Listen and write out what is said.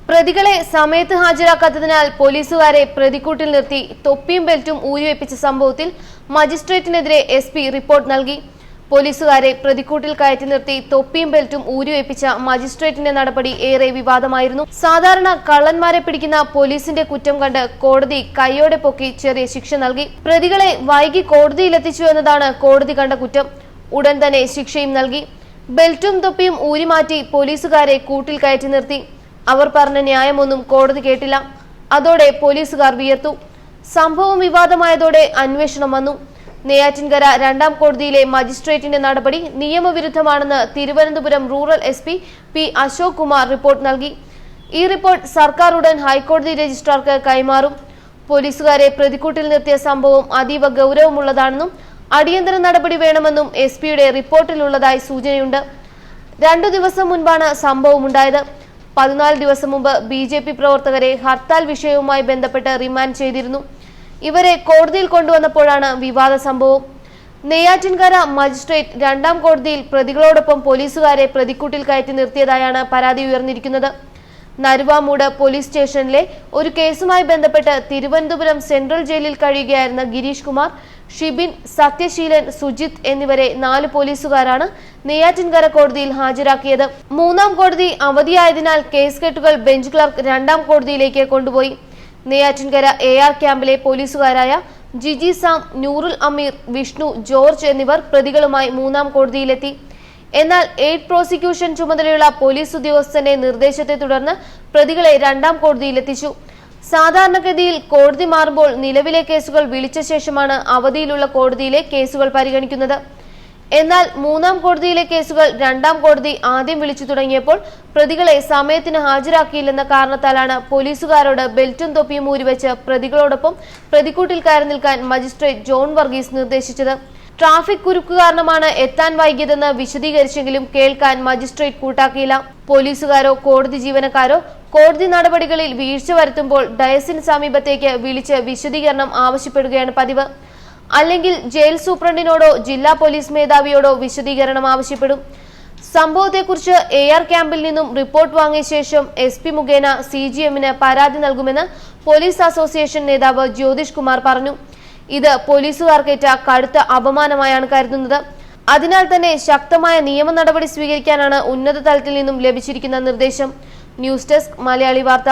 പ്രതികളെ സമയത്ത് ഹാജരാക്കാത്തതിനാൽ പോലീസുകാരെ പ്രതിക്കൂട്ടിൽ നിർത്തി തൊപ്പിയും ബെൽറ്റും ഊരിവെപ്പിച്ച സംഭവത്തിൽ മജിസ്ട്രേറ്റിനെതിരെ എസ്പി റിപ്പോർട്ട് നൽകി. പോലീസുകാരെ പ്രതിക്കൂട്ടിൽ കയറ്റി നിർത്തി തൊപ്പിയും ബെൽറ്റും ഊരിവെപ്പിച്ച മജിസ്ട്രേറ്റിന്റെ നടപടി ഏറെ വിവാദമായിരുന്നു. സാധാരണ കള്ളന്മാരെ പിടിക്കുന്ന പോലീസിന്റെ കുറ്റം കണ്ട് കോടതി കൈയോടെ പൊക്കി ചെറിയ ശിക്ഷ നൽകി. പ്രതികളെ വൈകി കോടതിയിലെത്തിച്ചു എന്നതാണ് കോടതി കണ്ട കുറ്റം. ഉടൻ തന്നെ ശിക്ഷയും നൽകി. ബെൽറ്റും തൊപ്പിയും ഊരിമാറ്റി പോലീസുകാരെ കൂട്ടിൽ കയറ്റി നിർത്തി. അവർ പറഞ്ഞ ന്യായമൊന്നും കോടതി കേട്ടില്ല. അതോടെ പോലീസുകാർ വിയർത്തു. സംഭവം വിവാദമായതോടെ അന്വേഷണം വന്നു. നെയ്യാറ്റിൻകര രണ്ടാം കോടതിയിലെ മജിസ്ട്രേറ്റിന്റെ നടപടി നിയമവിരുദ്ധമാണെന്ന് Thiruvananthapuram rural SP P Ashok Kumar report നൽകി. ഈ റിപ്പോർട്ട് സർക്കാർ ഉടൻ ഹൈക്കോടതി രജിസ്ട്രാർക്ക് കൈമാറും. പോലീസുകാരെ പ്രതിക്കൂട്ടിൽ നിർത്തിയ സംഭവം അതീവ ഗൗരവമുള്ളതാണെന്നും അടിയന്തര നടപടി വേണമെന്നും എസ്പിയുടെ റിപ്പോർട്ടിലുള്ളതായി സൂചനയുണ്ട്. 2 ദിവസം മുൻപാണ് സംഭവമുണ്ടായത്. 14 ദിവസം മുമ്പ് BJP പ്രവർത്തകരെ ഹർത്താൽ വിഷയവുമായി ബന്ധപ്പെട്ട് റിമാൻഡ് ചെയ്തിരുന്നു. ഇവരെ കോടതിയിൽ കൊണ്ടുവന്നപ്പോഴാണ് വിവാദ സംഭവം. നെയ്യാറ്റിൻകര മജിസ്ട്രേറ്റ് രണ്ടാം കോടതിയിൽ പ്രതികളോടൊപ്പം പോലീസുകാരെ പ്രതിക്കൂട്ടിൽ കയറ്റി നിർത്തിയതായാണ് പരാതി ഉയർന്നിരിക്കുന്നത്. നരുവാമൂട് പോലീസ് സ്റ്റേഷനിലെ ഒരു കേസുമായി ബന്ധപ്പെട്ട് തിരുവനന്തപുരം സെൻട്രൽ ജയിലിൽ കഴിയുകയായിരുന്ന ഗിരീഷ് കുമാർ, ഷിബിൻ, സത്യശീലൻ, സുജിത് എന്നിവരെ 4 പോലീസുകാരാണ് നെയ്യാറ്റിൻകര കോടതിയിൽ ഹാജരാക്കിയത്. 3ാം കോടതി അവധിയായതിനാൽ കേസ് കെട്ടുകൾ ബെഞ്ച് ക്ലർക്ക് 2ാം കോടതിയിലേക്ക് കൊണ്ടുപോയി. നെയ്യാറ്റിൻകര AR ക്യാമ്പിലെ പോലീസുകാരായ ജിജി സാം, നൂറുൽ അമീർ, വിഷ്ണു, ജോർജ് എന്നിവർ പ്രതികളുമായി 3ാം കോടതിയിലെത്തി. എന്നാൽ എയ്ഡ് പ്രോസിക്യൂഷൻ ചുമതലയുള്ള പോലീസ് ഉദ്യോഗസ്ഥന്റെ നിർദ്ദേശത്തെ തുടർന്ന് പ്രതികളെ 2ാം കോടതിയിലെത്തിച്ചു. സാധാരണഗതിയിൽ കോടതി മാറുമ്പോൾ നിലവിലെ കേസുകൾ വിളിച്ച ശേഷമാണ് അവധിയിലുള്ള കോടതിയിലെ കേസുകൾ പരിഗണിക്കുന്നത്. എന്നാൽ 3ാം കോടതിയിലെ കേസുകൾ 2ാം കോടതി ആദ്യം വിളിച്ചു തുടങ്ങിയപ്പോൾ പ്രതികളെ സമയത്തിന് ഹാജരാക്കിയില്ലെന്ന കാരണത്താലാണ് പോലീസുകാരോട് ബെൽറ്റും തൊപ്പിയും ഊരിവെച്ച് പ്രതികളോടൊപ്പം പ്രതിക്കൂട്ടിൽ കയറി നിൽക്കാൻ മജിസ്ട്രേറ്റ് ജോൺ വർഗീസ് നിർദ്ദേശിച്ചത്. ട്രാഫിക് കുരുക്ക് കാരണമാണ് എത്താൻ വൈകിയതെന്ന് വിശദീകരിച്ചെങ്കിലും കേൾക്കാൻ മജിസ്ട്രേറ്റ് കൂട്ടാക്കിയില്ല. പോലീസുകാരോ കോടതി ജീവനക്കാരോ കോടതി നടപടികളിൽ വീഴ്ച വരുത്തുമ്പോൾ ഡയസിന് സമീപത്തേക്ക് വിളിച്ച് വിശദീകരണം ആവശ്യപ്പെടുകയാണ് പതിവ്. അല്ലെങ്കിൽ ജയിൽ സൂപ്രണ്ടിനോടോ ജില്ലാ പോലീസ് മേധാവിയോടോ വിശദീകരണം ആവശ്യപ്പെടും. സംഭവത്തെക്കുറിച്ച് AR ക്യാമ്പിൽ നിന്നും റിപ്പോർട്ട് വാങ്ങിയ ശേഷം SP മുഖേന CGMന് പരാതി നൽകുമെന്ന് പോലീസ് അസോസിയേഷൻ നേതാവ് ജ്യോതിഷ് കുമാർ പറഞ്ഞു. ഇത് പോലീസുകാർക്കേറ്റ കടുത്ത അപമാനമായാണ് കരുതുന്നത്. അതിനാൽ തന്നെ ശക്തമായ നിയമ നടപടി സ്വീകരിക്കാനാണ് ഉന്നത തലത്തിൽ നിന്നും ലഭിച്ചിരിക്കുന്ന നിർദ്ദേശം. ന്യൂസ് ഡെസ്ക് മലയാളി വാർത്ത.